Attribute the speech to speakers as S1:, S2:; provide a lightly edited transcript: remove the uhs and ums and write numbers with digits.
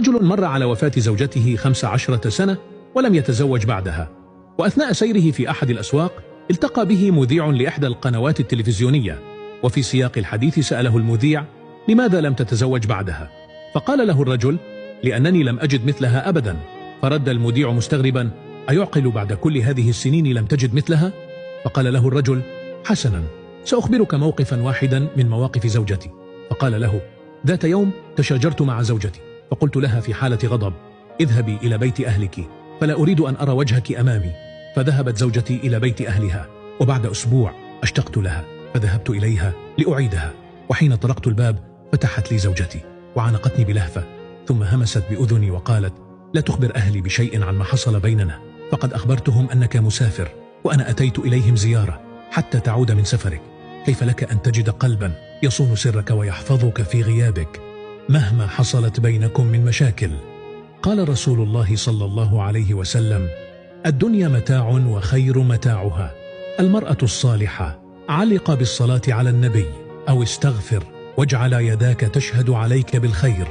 S1: رجل مر على وفاة زوجته 15 سنة ولم يتزوج بعدها، وأثناء سيره في أحد الأسواق التقى به مذيع لإحدى القنوات التلفزيونية، وفي سياق الحديث سأله المذيع: لماذا لم تتزوج بعدها؟ فقال له الرجل: لأنني لم أجد مثلها أبدا. فرد المذيع مستغربا: أيعقل بعد كل هذه السنين لم تجد مثلها؟ فقال له الرجل: حسنا، سأخبرك موقفا واحدا من مواقف زوجتي. فقال له: ذات يوم تشاجرت مع زوجتي، فقلت لها في حالة غضب: اذهبي إلى بيت أهلك، فلا أريد أن أرى وجهك أمامي. فذهبت زوجتي إلى بيت أهلها، وبعد أسبوع اشتقت لها فذهبت إليها لأعيدها، وحين طرقت الباب فتحت لي زوجتي وعانقتني بلهفة، ثم همست بأذني وقالت: لا تخبر أهلي بشيء عن ما حصل بيننا، فقد أخبرتهم أنك مسافر، وأنا أتيت إليهم زيارة حتى تعود من سفرك. كيف لك أن تجد قلبا يصون سرك ويحفظك في غيابك مهما حصلت بينكم من مشاكل؟ قال رسول الله صلى الله عليه وسلم: الدنيا متاع وخير متاعها المرأة الصالحة. علق بالصلاة على النبي، أو استغفر واجعل يداك تشهد عليك بالخير.